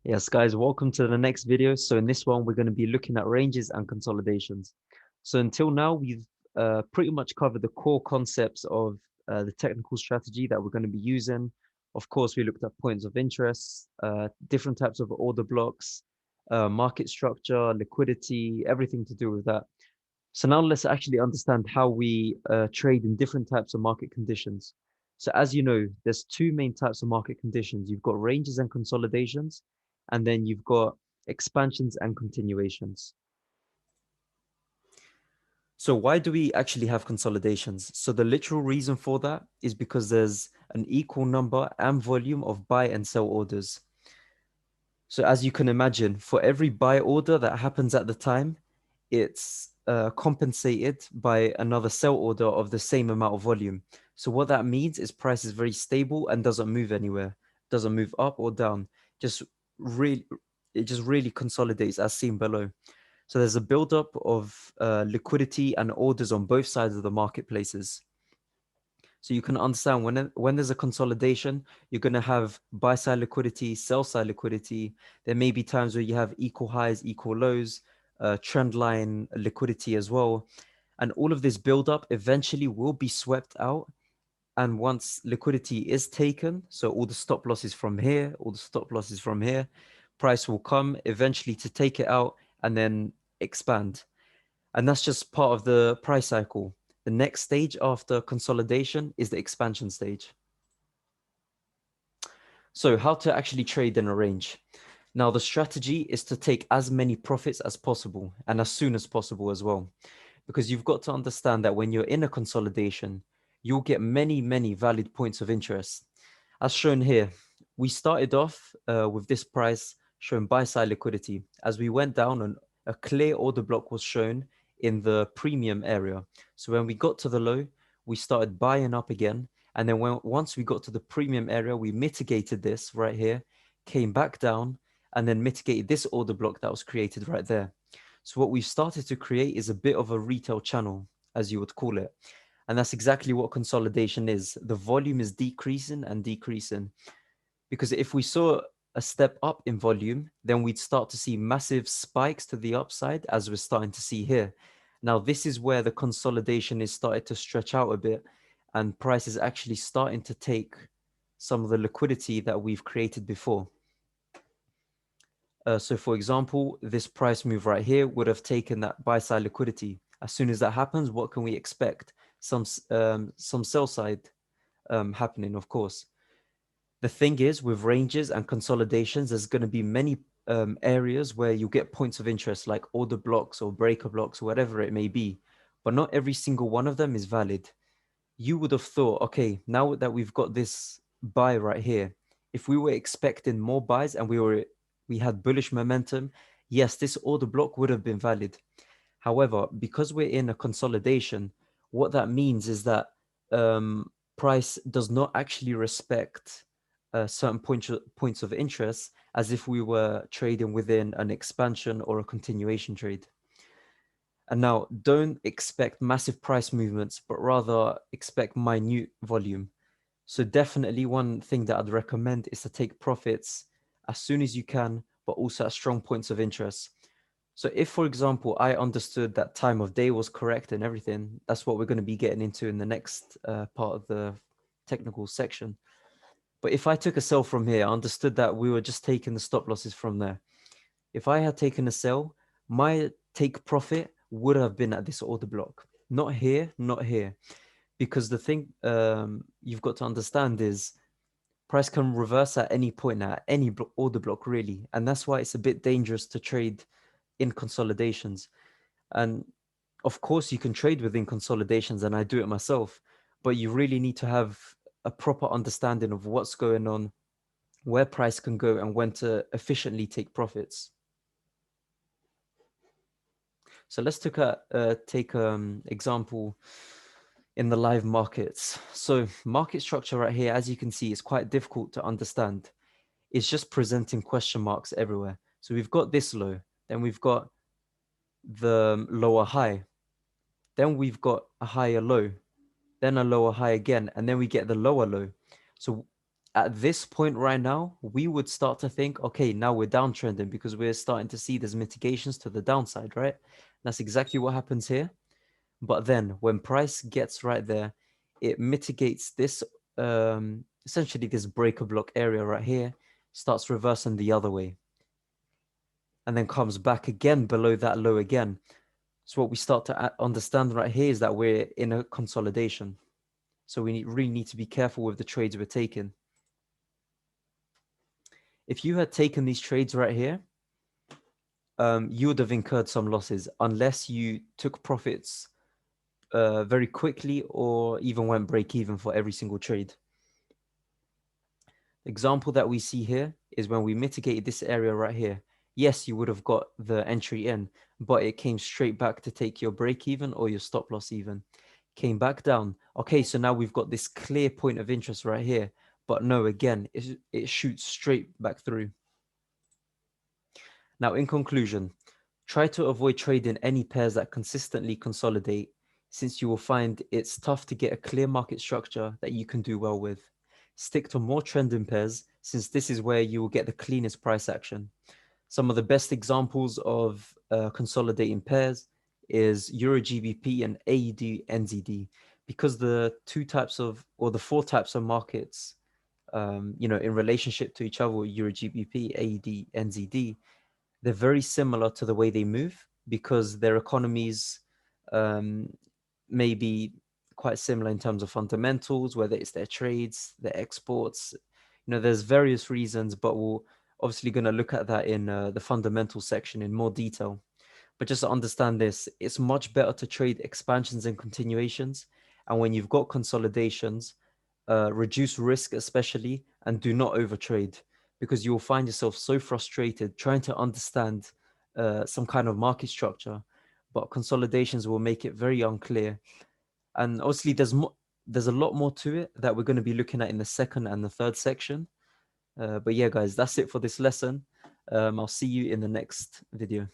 Yes, guys, welcome to the next video. So in this one, we're going to be looking at ranges and consolidations. So until now, we've pretty much covered the core concepts of the technical strategy that we're going to be using. Of course, we looked at points of interest, different types of order blocks, market structure, liquidity, everything to do with that. So now let's actually understand how we trade in different types of market conditions. So as you know, there's two main types of market conditions. You've got ranges and consolidations, and then you've got expansions and continuations. So why do we actually have consolidations? So the literal reason for that is because there's an equal number and volume of buy and sell orders. So as you can imagine, for every buy order that happens at the time, it's compensated by another sell order of the same amount of volume. So what that means is price is very stable and doesn't move anywhere, doesn't move up or down. Just really, it just really consolidates as seen below. So there's a buildup of liquidity and orders on both sides of the marketplaces. So you can understand when there's a consolidation, you're going to have buy side liquidity, sell side liquidity. There may be times where you have equal highs, equal lows, trend line liquidity as well. And all of this buildup eventually will be swept out. And once liquidity is taken, so all the stop losses from here, all the stop losses from here, price will come eventually to take it out and then expand. And that's just part of the price cycle. The next stage after consolidation is the expansion stage. So how to actually trade in a range. Now, the strategy is to take as many profits as possible and as soon as possible as well, because you've got to understand that when you're in a consolidation, you'll get many, many valid points of interest. As shown here, we started off with this price showing buy side liquidity. As we went down, and a clear order block was shown in the premium area. So when we got to the low, we started buying up again. And then once we got to the premium area, we mitigated this right here, came back down, and then mitigated this order block that was created right there. So what we've started to create is a bit of a retail channel, as you would call it. And that's exactly what consolidation is. The volume is decreasing and decreasing. Because if we saw a step up in volume, then we'd start to see massive spikes to the upside, as we're starting to see here. Now, this is where the consolidation is started to stretch out a bit, and price is actually starting to take some of the liquidity that we've created before. So for example, this price move right here would have taken that buy side liquidity. As soon as that happens, what can we expect? Some sell side happening, of course. The thing is, with ranges and consolidations, there's going to be many areas where you get points of interest, like order blocks or breaker blocks, or whatever it may be. But not every single one of them is valid. You would have thought, okay, now that we've got this buy right here, if we were expecting more buys and we had bullish momentum, yes, this order block would have been valid. However, because we're in a consolidation, what that means is that price does not actually respect certain points of interest as if we were trading within an expansion or a continuation trade. And now don't expect massive price movements, but rather expect minute volume. So definitely one thing that I'd recommend is to take profits as soon as you can, but also at strong points of interest. So if, for example, I understood that time of day was correct and everything, that's what we're going to be getting into in the next part of the technical section. But if I took a sell from here, I understood that we were just taking the stop losses from there. If I had taken a sell, my take profit would have been at this order block, not here, not here. Because the thing you've got to understand is price can reverse at any point, at any order block, really. And that's why it's a bit dangerous to trade in consolidations. And of course, you can trade within consolidations, and I do it myself, but you really need to have a proper understanding of what's going on, where price can go, and when to efficiently take profits. So let's take example in the live markets. So market structure right here, as you can see, is quite difficult to understand. It's just presenting question marks everywhere. So we've got this low, then we've got the lower high, then we've got a higher low, then a lower high again, and then we get the lower low. So at this point right now, we would start to think, okay, now we're downtrending because we're starting to see there's mitigations to the downside, right? That's exactly what happens here. But then when price gets right there, it mitigates this, essentially this breaker block area right here, starts reversing the other way, and then comes back again below that low again. So what we start to understand right here is that we're in a consolidation. So we really need to be careful with the trades we're taking. If you had taken these trades right here, you would have incurred some losses unless you took profits very quickly or even went break even for every single trade. The example that we see here is when we mitigated this area right here. Yes, you would have got the entry in, but it came straight back to take your break even or your stop loss even. Came back down. Okay, so now we've got this clear point of interest right here. But no, again, it shoots straight back through. Now, in conclusion, try to avoid trading any pairs that consistently consolidate, since you will find it's tough to get a clear market structure that you can do well with. Stick to more trending pairs, since this is where you will get the cleanest price action. Some of the best examples of consolidating pairs is Euro GBP and AED NZD, because the two types of, or the four types of markets, in relationship to each other, Euro GBP, AED, NZD, they're very similar to the way they move because their economies um, may be quite similar in terms of fundamentals, whether it's their trades, their exports. There's various reasons, but we're obviously going to look at that in the fundamental section in more detail. But just to understand this, it's much better to trade expansions and continuations. And when you've got consolidations, reduce risk especially, and do not overtrade, because you will find yourself so frustrated trying to understand some kind of market structure, but consolidations will make it very unclear. And obviously there's a lot more to it that we're going to be looking at in the second and the third section. But yeah, guys, that's it for this lesson. I'll see you in the next video.